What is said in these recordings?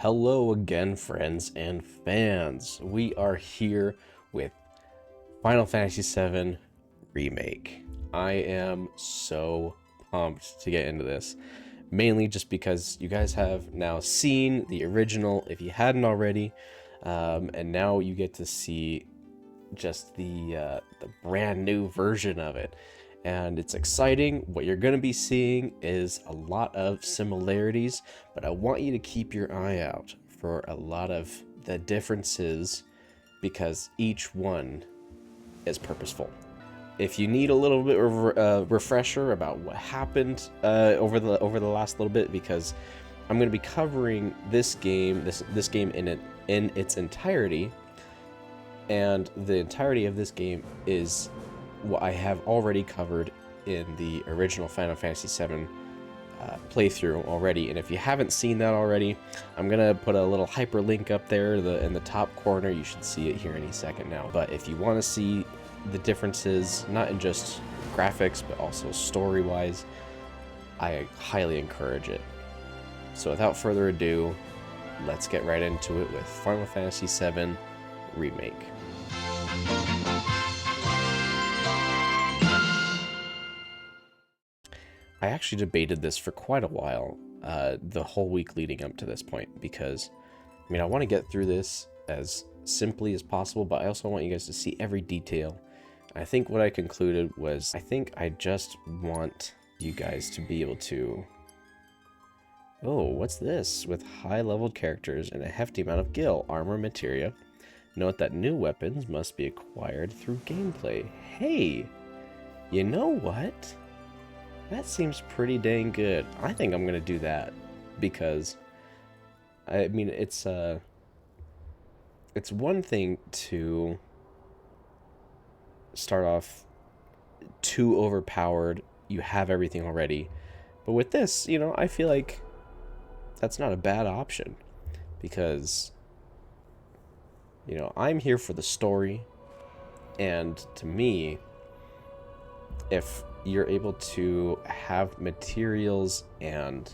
Hello again, friends and fans. We are here with Final Fantasy VII Remake. I am so pumped to get into this, mainly just because you guys have now seen the original, if you hadn't already, and now you get to see just the brand new version of it. And it's exciting. What you're going to be seeing is a lot of similarities, but I want you to keep your eye out for a lot of the differences because each one is purposeful. If you need a little bit of a refresher about what happened over the last little bit, because I'm going to be covering this game in its entirety, and the entirety of this game is what I have already covered in the original Final Fantasy VII playthrough already. And if you haven't seen that already, I'm gonna put a little hyperlink up there in the top corner. You should see it here any second now. But if you want to see the differences, not in just graphics but also story-wise, I highly encourage it. So without further ado, let's get right into it with Final Fantasy VII Remake. I actually debated this for quite a while, the whole week leading up to this point, because, I mean, I want to get through this as simply as possible, but I also want you guys to see every detail. I think what I concluded was, I think I just want you guys to be able to... Oh, what's this? With high-leveled characters and a hefty amount of gil, armor, materia. Note that new weapons must be acquired through gameplay. Hey! You know what? That seems pretty dang good. I think I'm gonna do that because, I mean, it's one thing to start off too overpowered. You have everything already, but with this, you know, I feel like that's not a bad option because, you know, I'm here for the story, and to me, if you're able to have materials and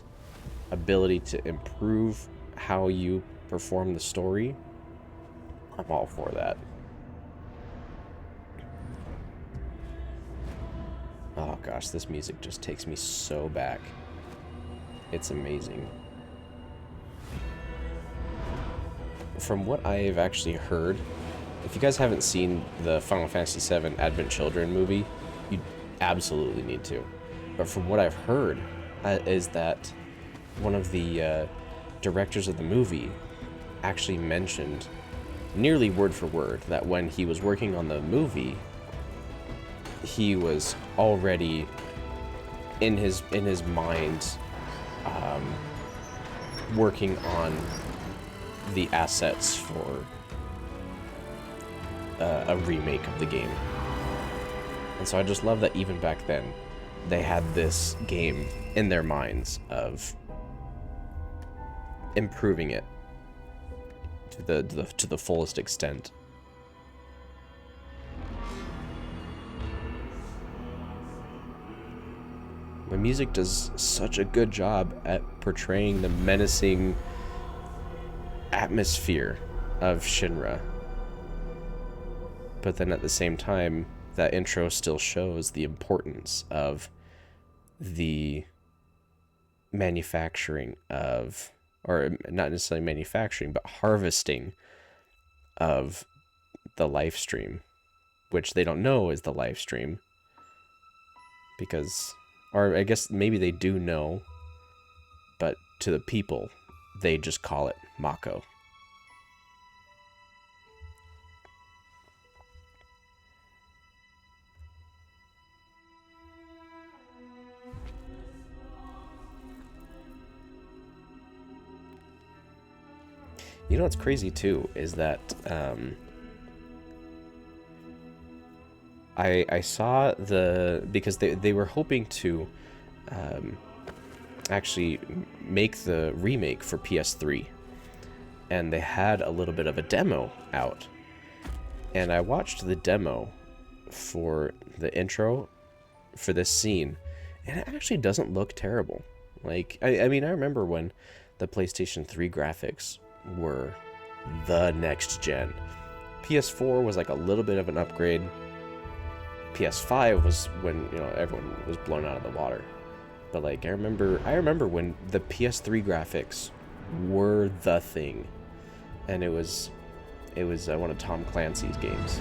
ability to improve how you perform the story, I'm all for that. Oh gosh, this music just takes me so back. It's amazing. From what I've actually heard, if you guys haven't seen the Final Fantasy VII Advent Children movie, you absolutely need to. But from what I've heard is that one of the directors of the movie actually mentioned nearly word for word that when he was working on the movie, he was already in his mind working on the assets for a remake of the game. And so I just love that even back then, they had this game in their minds of improving it to the fullest extent. The music does such a good job at portraying the menacing atmosphere of Shinra. But then at the same time, that intro still shows the importance of the manufacturing of, or not necessarily manufacturing, but harvesting of the life stream, which they don't know is the life stream because, or I guess maybe they do know, but to the people, they just call it Mako. You know what's crazy too is that I saw because they were hoping to actually make the remake for PS3, and they had a little bit of a demo out, and I watched the demo for the intro for this scene, and it actually doesn't look terrible. Like, I mean, I remember when the PlayStation 3 graphics were the next gen. PS4 was like a little bit of an upgrade. PS5 was when, you know, everyone was blown out of the water. But like I remember when the PS3 graphics were the thing, and it was one of Tom Clancy's games.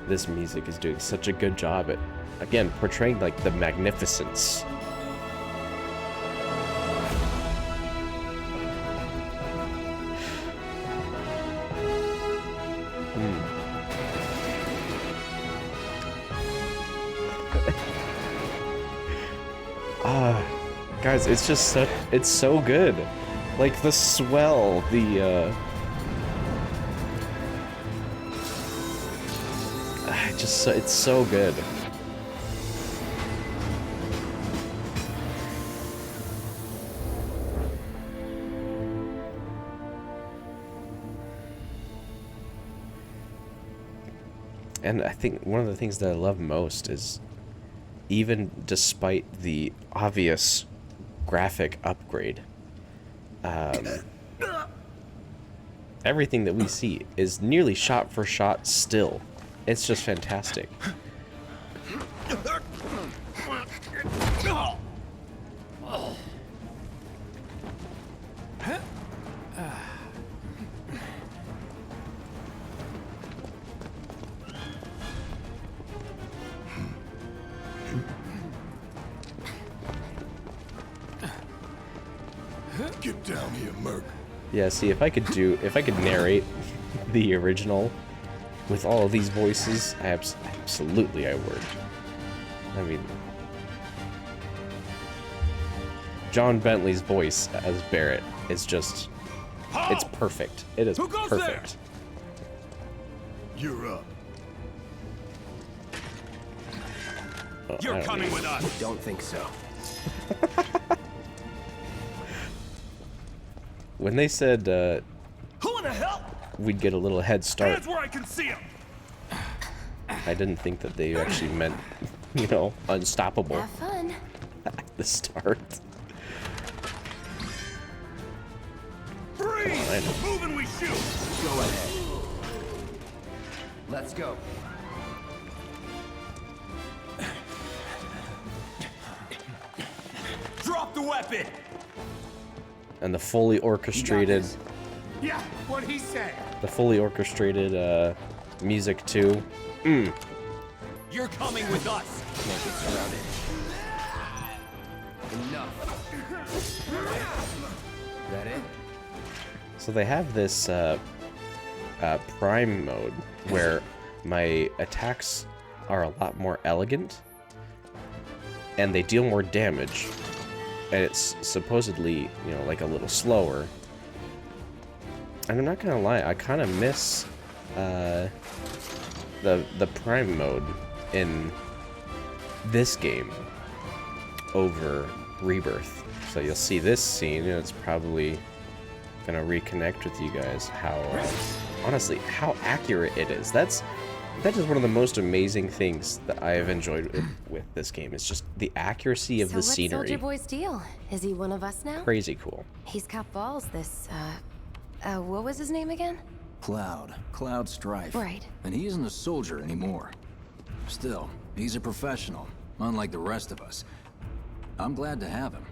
This music is doing such a good job at, again, portraying like the magnificence. Guys, it's just such, it's so good. Like the swell, it's so good. And I think one of the things that I love most is, even despite the obvious graphic upgrade, everything that we see is nearly shot for shot still. It's just fantastic. Get down here, Merc. Yeah, see, if I could narrate the original with all of these voices, absolutely I would. I mean, John Bentley's voice as Barrett is just, it's perfect. It is perfect. You're up. Oh, You're coming with us. Don't think so. When they said Who in the hell? we'd get a little head start, Hands where I can see him. I didn't think that they actually meant, you know, unstoppable Have fun. at the start. Freeze! Move and we shoot. Go ahead. Let's go. Drop the weapon. And the fully orchestrated, Yeah, what he said. music too. You're coming with us. Can't get surrounded. Enough. That it? So they have this prime mode where my attacks are a lot more elegant and they deal more damage, and it's supposedly, you know, like a little slower. And I'm not gonna lie, I kind of miss the prime mode in this game over Rebirth. So you'll see this scene, and it's probably gonna reconnect with you guys how honestly how accurate it is. That is one of the most amazing things that I have enjoyed with this game. It's just the accuracy of the scenery. What's Soldier Boy's deal? Is he one of us now? Crazy cool. He's got balls, this, what was his name again? Cloud Strife. Right. And he isn't a soldier anymore. Still, he's a professional, unlike the rest of us. I'm glad to have him.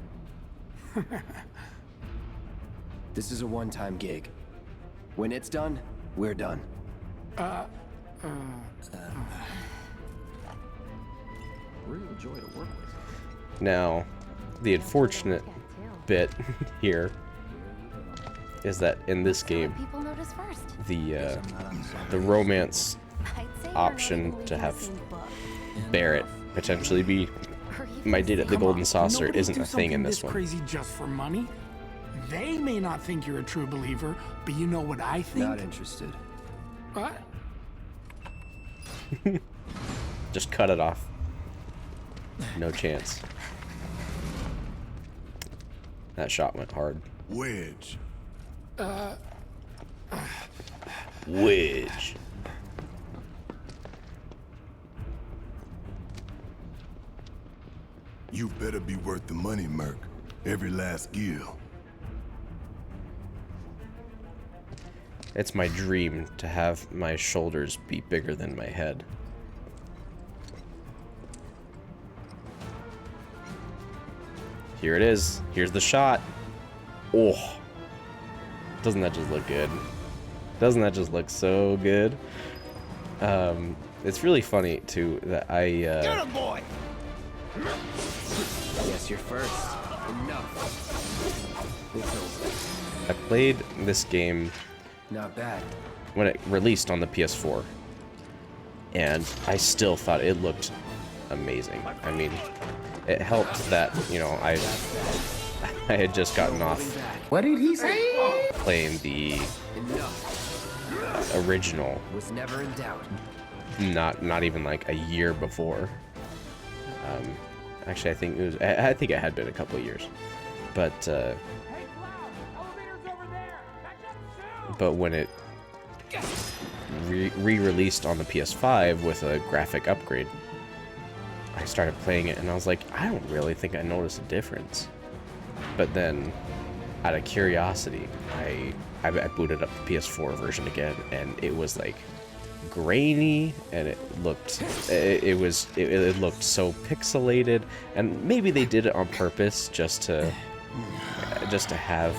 This is a one-time gig. When it's done, we're done. Real joy to work with. Now, the unfortunate bit here is that in this game, People notice first. the romance I'd say we're option reading to have the same book. Barrett potentially be Or even my date at the same- Golden Saucer Nobody isn't do a thing in something this one. Crazy just for money. They may not think you're a true believer, but you know what I think? Not interested. What? Just cut it off. No chance. That shot went hard. Wedge. Wedge. You better be worth the money, Merc. Every last gil. It's my dream to have my shoulders be bigger than my head. Here it is. Here's the shot. Oh. Doesn't that just look good? Doesn't that just look so good? It's really funny too that Get him, boy! Yes, you're first. Enough. It's over. I played this game Not bad. when it released on the PS4, and I still thought it looked amazing. I mean, it helped that, you know, I had just gotten off What did he say? playing the Enough. original, Was never in doubt. not even like a year before. Actually, I think it had been a couple of years, but when it re-released on the PS5 with a graphic upgrade, I started playing it and I was like, I don't really think I noticed a difference. But then, out of curiosity, I booted up the PS4 version again, and it was like grainy, and it looked so pixelated, and maybe they did it on purpose just to have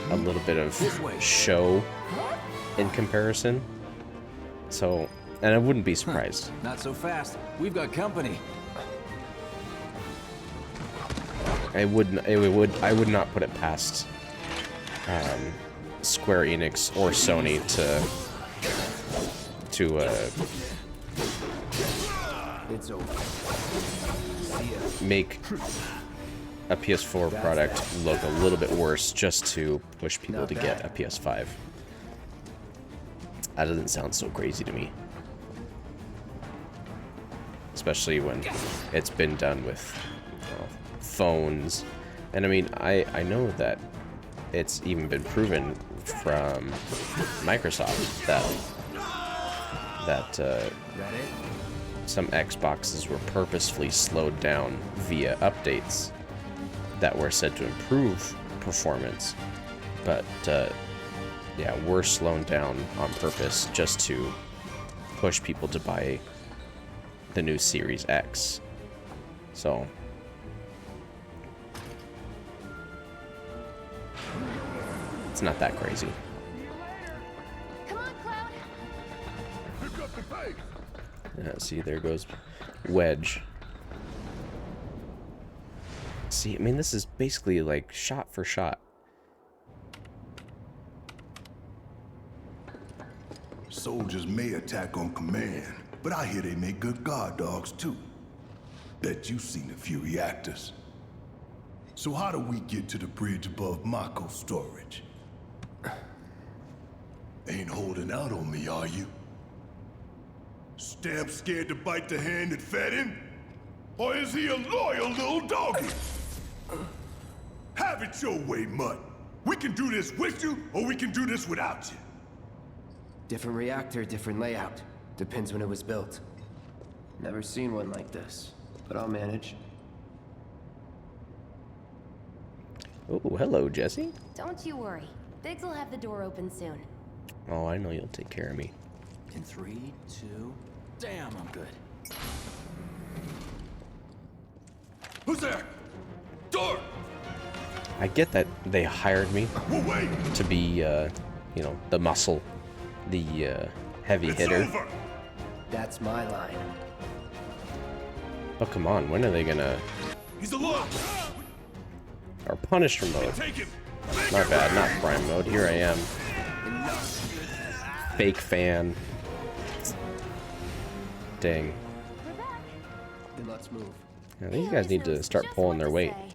a little bit of show in comparison. So, and I wouldn't be surprised. Not so fast. We've got company. I would not put it past Square Enix or Sony to It's over. See ya. make a PS4 product look a little bit worse just to push people to get a PS5. That doesn't sound so crazy to me. Especially when it's been done with, you know, phones. And I mean, I know that it's even been proven from Microsoft that That it? some Xboxes were purposefully slowed down via updates that were said to improve performance, but yeah, were slowed down on purpose just to push people to buy the new Series X. So it's not that crazy. Come on, Cloud. Yeah, see, there goes Wedge. See, I mean, this is basically like shot for shot. Soldiers may attack on command, but I hear they make good guard dogs too. Bet you've seen a few reactors. So how do we get to the bridge above Mako storage? Ain't holding out on me, are you? Stamp scared to bite the hand that fed him? Or is he a loyal little doggy? Have it your way, Mutt. We can do this with you, or we can do this without you. Different reactor, different layout. Depends when it was built. Never seen one like this, but I'll manage. Oh, hello, Jesse. Don't you worry. Biggs will have the door open soon. Oh, I know you'll take care of me. In 3, 2, damn, I'm good. Who's there? Door! I get that they hired me We'll wait! to be, you know, the muscle, the heavy It's hitter. over! That's my line. But come on, when are they gonna... He's alive! Or Punisher mode. Take him! My bad, not Prime mode. Here I am. Fake fan. Dang. Then let's move. Yeah, these guys need to start Just pulling what their to weight. say.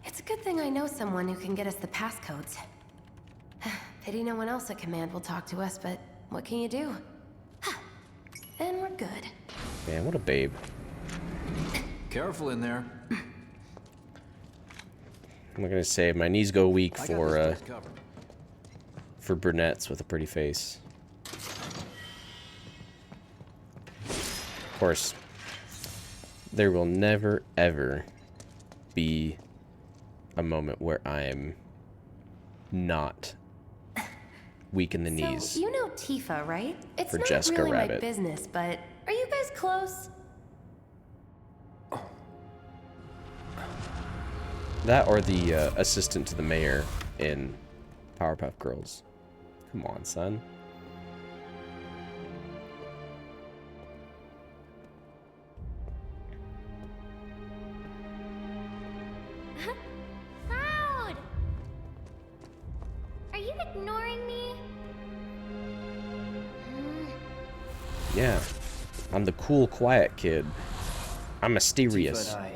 It's a good thing I know someone who can get us the passcodes. Pity no one else at command will talk to us, but what can you do? Then we're good. Man, what a babe. Careful in there. I'm not gonna say my knees go weak I got this place for brunettes with a pretty face. Of course, there will never, ever be a moment where I'm not weak in the knees. So, you know Tifa, right? It's For not Jessica really my Rabbit. business, but are you guys close? That or the assistant to the mayor in Powerpuff Girls. Come on, son. Cloud! Are you ignoring me? Yeah. I'm the cool, quiet kid. I'm mysterious. Tifa and I.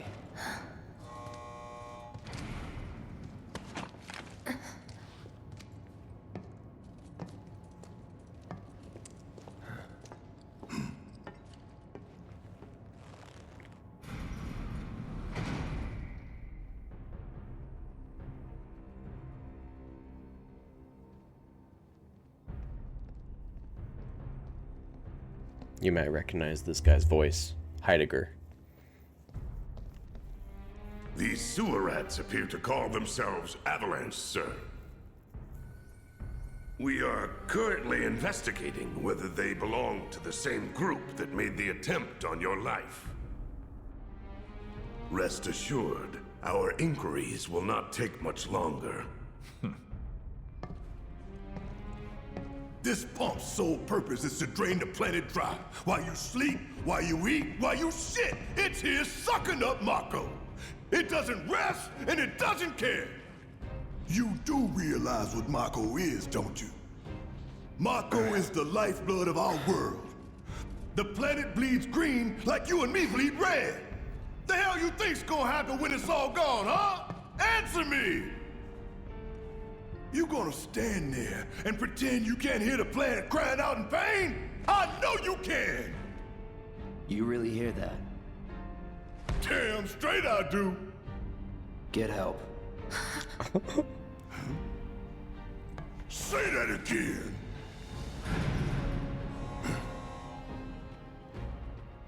You might recognize this guy's voice. Heidegger. These sewer rats appear to call themselves Avalanche, sir. We are currently investigating whether they belong to the same group that made the attempt on your life. Rest assured, our inquiries will not take much longer. This pump's sole purpose is to drain the planet dry. While you sleep, while you eat, while you shit, it's here sucking up Mako. It doesn't rest, and it doesn't care. You do realize what Mako is, don't you? Mako is the lifeblood of our world. The planet bleeds green like you and me bleed red. The hell you think's gonna happen when it's all gone, huh? Answer me! You gonna stand there and pretend you can't hear the planet crying out in pain? I know you can! You really hear that? Damn straight I do! Get help. Say that again!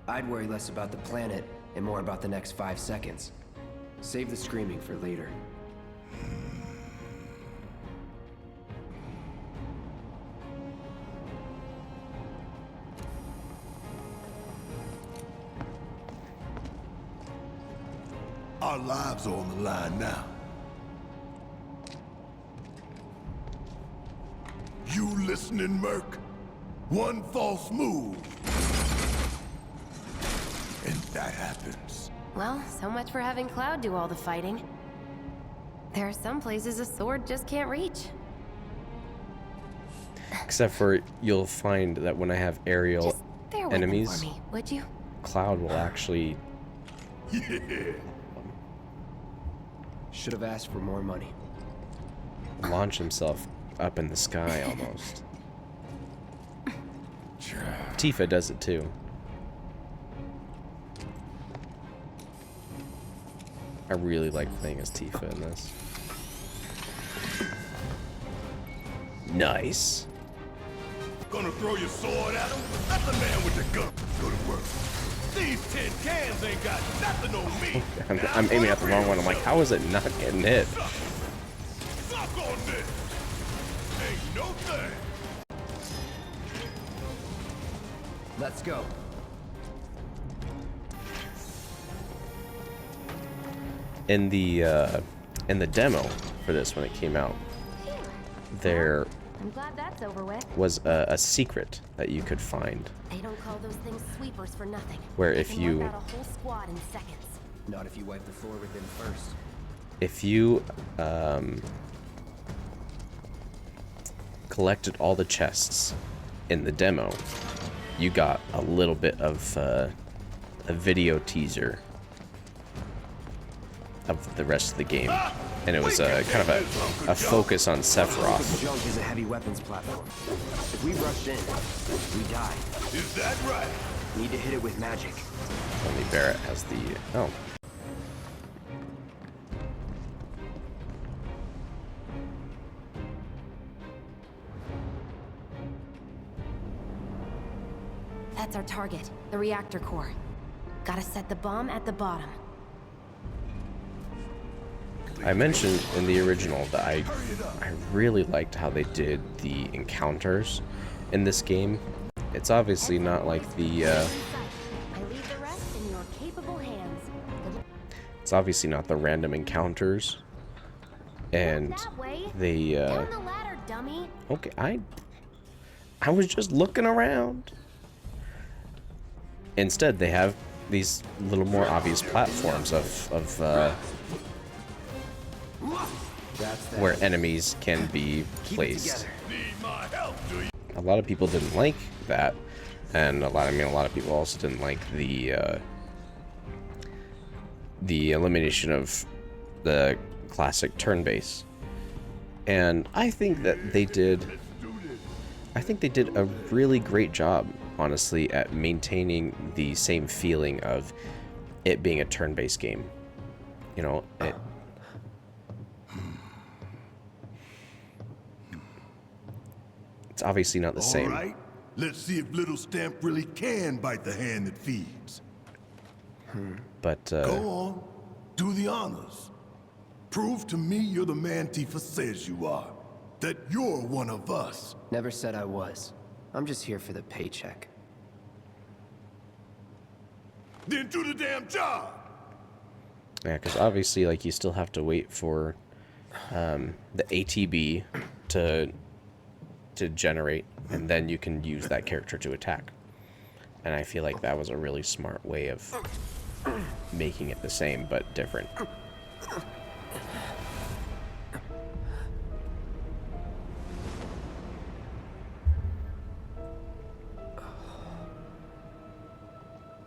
I'd worry less about the planet and more about the next 5 seconds. Save the screaming for later. Our lives are on the line now. You listening, Merc? One false move. And that happens. Well, so much for having Cloud do all the fighting. There are some places a sword just can't reach. Except for you'll find that when I have aerial Just bear with them enemies, for me, would you? Cloud will actually Yeah. Should have asked for more money. launch himself up in the sky almost. Tifa does it too. I really like playing as Tifa in this. Nice. Gonna throw your sword at him? Let the man with the gun go to work. These tin cans ain't got nothing on me. I'm aiming at the wrong one. I'm like, how is it not getting hit? Suck on this. Ain't no thing. Let's go. In the demo for this when it came out, there I'm glad that's over with. was a secret that you could find They don't call those things sweepers for nothing. where They if can you wipe out a whole squad in seconds. Not if you wipe the floor with them first. if you collected all the chests in the demo, you got a little bit of a video teaser of the rest of the game, and it was kind of a focus on Sephiroth. Junk is a heavy weapons platform. If we rushed in, we die. Is that right? Need to hit it with magic. Only Barrett has the oh. That's our target, the reactor core. Gotta set the bomb at the bottom. I mentioned in the original that I really liked how they did the encounters in this game. It's obviously not like the I leave the rest in your capable hands. it's obviously not the random encounters, and That way. they Down the ladder, dummy. okay, I was just looking around. Instead, they have these little more obvious platforms of where enemies can be placed. A lot of people didn't like that, and a lot of people also didn't like the elimination of the classic turn base. And I think that they did a really great job, honestly, at maintaining the same feeling of it being a turn-based game. You know, it's obviously not the same. All right, let's see if little Stamp really can bite the hand that feeds. But Go on, do the honors. Prove to me you're the man Tifa says you are. That you're one of us. Never said I was. I'm just here for the paycheck. Then do the damn job. yeah, because obviously, like, you still have to wait for the ATB to generate, and then you can use that character to attack. And I feel like that was a really smart way of making it the same but different.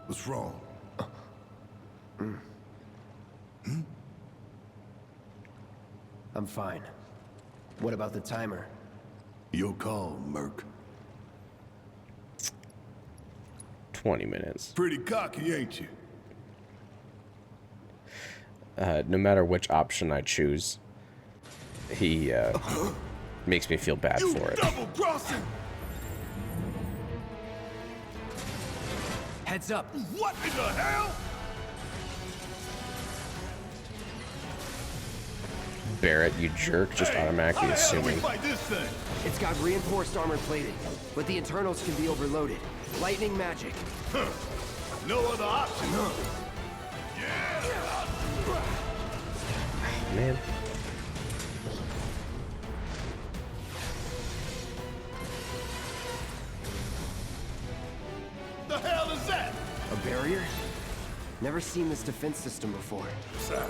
What's wrong? I'm fine. What about the timer? Your call, Merc. 20 minutes. Pretty cocky, ain't you? No matter which option I choose, he makes me feel bad for it. Double crossing! Heads up! What in the hell? Barrett, you jerk, just automatically How the hell do we assuming. fight this thing? It's got reinforced armor plating, but the internals can be overloaded. Lightning magic. Huh. No other option, huh? Yeah! Man. The hell is that? A barrier? Never seen this defense system before. Sir,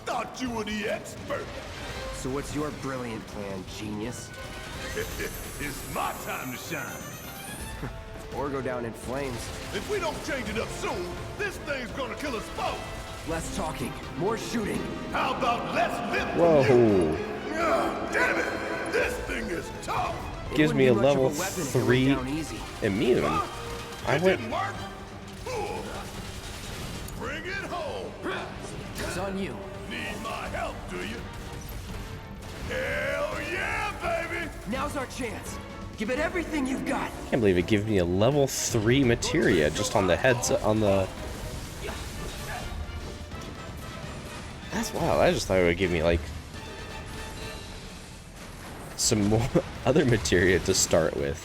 thought you were the expert. So what's your brilliant plan, genius? It's my time to shine. Or go down in flames. If we don't change it up soon, this thing's gonna kill us both. Less talking, more shooting. How about less lip? Whoa. Damn it! This thing is tough. It Gives wouldn't me be a much of level weapon if it went 3 down easy. immune. I It went. didn't work. Ooh. Bring it home. It's on you. Need my help, do you? Hell yeah, baby! Now's our chance. Give it everything you've got. I can't believe it gave me a level 3 materia just on the heads on the. That's wild. I just thought it would give me like some more other materia to start with.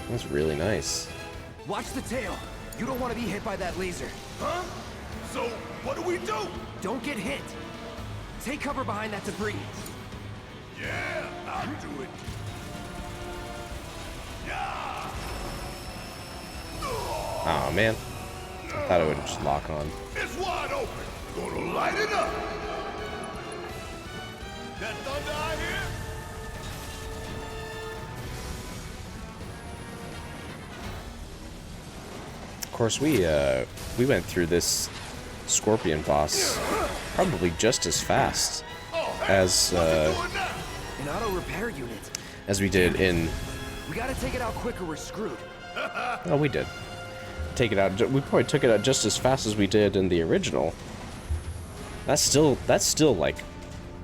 That's really nice. Watch the tail. You don't want to be hit by that laser. Huh? So, what do we do? Don't get hit. Take cover behind that debris. Yeah, I'll do it. Yeah! Oh man. I thought it would just lock on. It's wide open. Gonna light it up. That thunder I hear? Of course, we went through this Scorpion boss probably just as fast as Doing now? An auto repair unit. we did in. We gotta take it out quick or we're screwed. Oh, we did. Take it out. We probably took it out just as fast as we did in the original. That's still like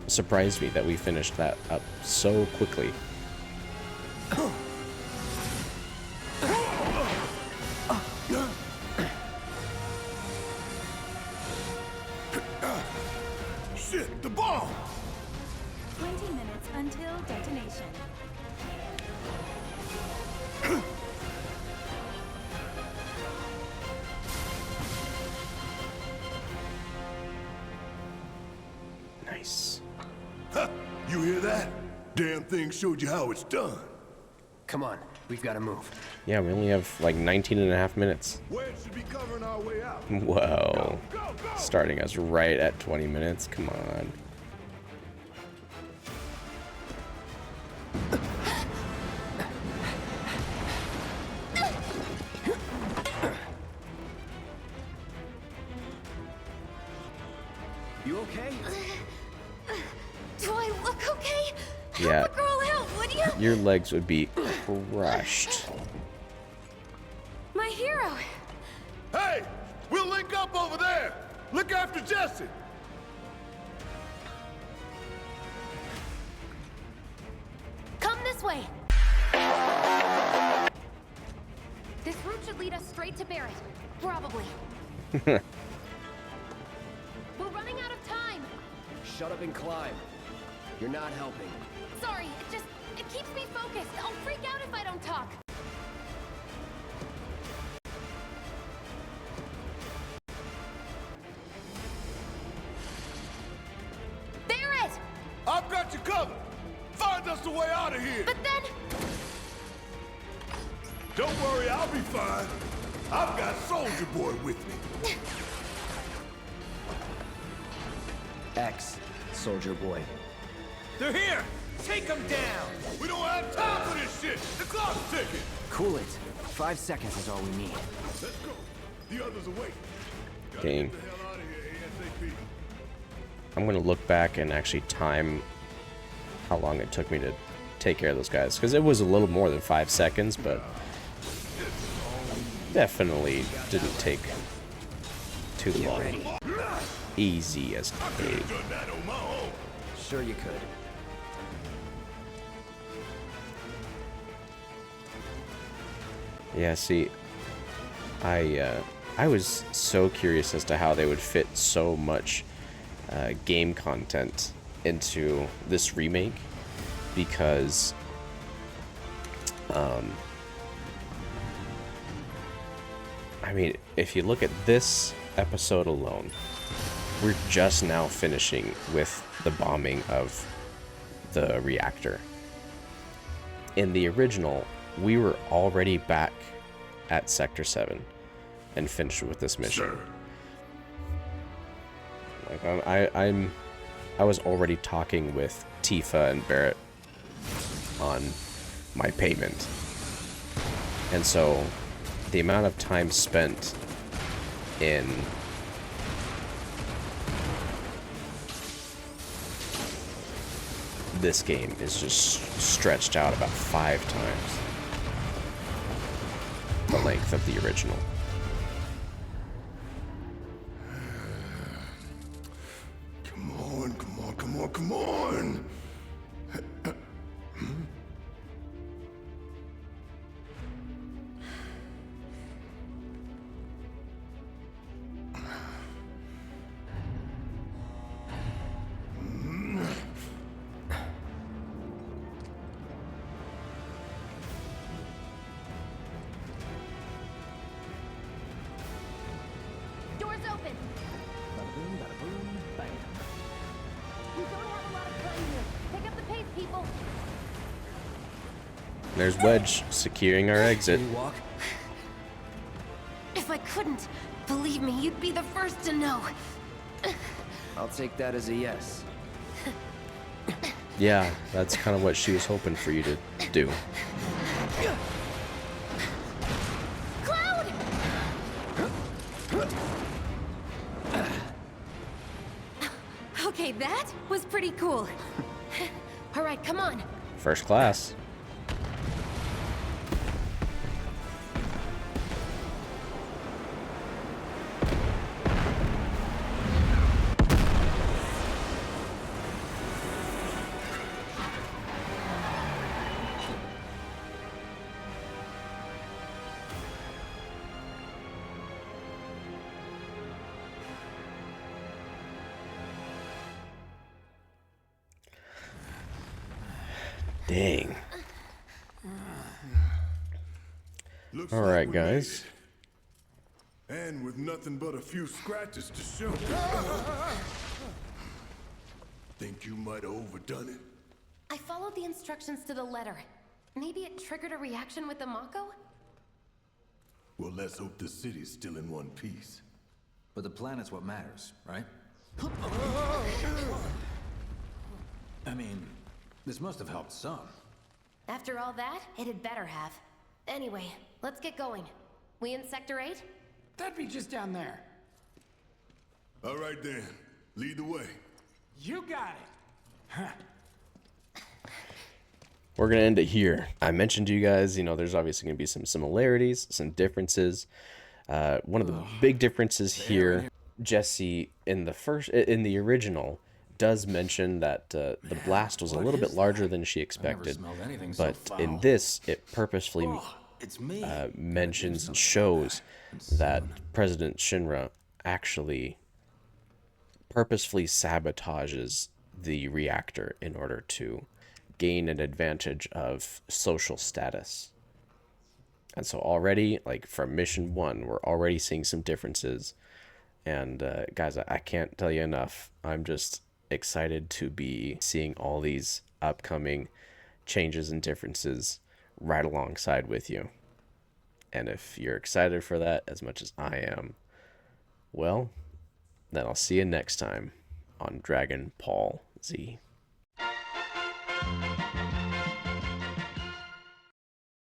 surprised me that we finished that up so quickly. Shit, the bomb! 20 minutes until detonation. Nice. Huh, you hear that? Damn thing showed you how it's done. Come on, we've got to move. Yeah, we only have like 19 and a half minutes. Where should be covering our way out? Whoa. Go, go! Starting us right at 20 minutes. Come on. You okay? Do I look okay? Yeah. Help a girl out, would you? Your legs would be crushed. My hero. Hey! We'll link up over there! Look after Jesse! Come this way. This route should lead us straight to Barrett. Probably. We're running out of time. Shut up and climb. You're not helping. Sorry, it keeps me focused. I'll freak out if I don't talk. Barrett! I've got you covered! Find us the way out of here! But then... Don't worry, I'll be fine. I've got Soldier Boy with me. X, Soldier Boy. They're here! Take them down! We don't have time for this shit! The clock's ticking! Cool it. 5 seconds is all we need. Let's go. The others away. Game. Get the hell out of here, ASAP. I'm gonna look back and actually time how long it took me to take care of those guys, because it was a little more than 5 seconds, but definitely didn't take too long. Easy as cake. Done that on my own. Sure you could. Yeah, see, I was so curious as to how they would fit so much game content into this remake, because I mean, if you look at this episode alone, we're just now finishing with the bombing of the reactor. In the original, we were already back at Sector 7 and finished with this mission. Sir. Like I was already talking with Tifa and Barrett on my payment. And so the amount of time spent in this game is just stretched out about 5 times the length of the original. Come on, come on, come on, come on! Doors open. We don't have a lot of time here. Pick up the pace, people. There's Wedge securing our exit. Can you walk? If I couldn't, believe me, you'd be the first to know. I'll take that as a yes. Yeah, that's kind of what she was hoping for you to do. Cloud! Okay, that was pretty cool. All right, come on. First class. Dang. Looks All like right, we made guys. it. And with nothing but a few scratches to show. Think you might have overdone it? I followed the instructions to the letter. Maybe it triggered a reaction with the Mako? Well, let's hope the city's still in one piece. But the planet's what matters, right? I mean, this must have helped some. After all that, it had better have. Anyway, let's get going. We in Sector 8? That'd be just down there. All right then, lead the way. You got it. We're going to end it here. I mentioned to you guys, there's obviously going to be some similarities, some differences. One of the big differences here, Jesse in the original does mention that the blast was a little bit larger than she expected, but in this, it purposefully mentions and shows that President Shinra actually purposefully sabotages the reactor in order to gain an advantage of social status. And so already, like from mission 1, we're already seeing some differences. And guys, I can't tell you enough. I'm just excited to be seeing all these upcoming changes and differences right alongside with you. And if you're excited for that as much as I am, well, then I'll see you next time on Dragon Ball Z.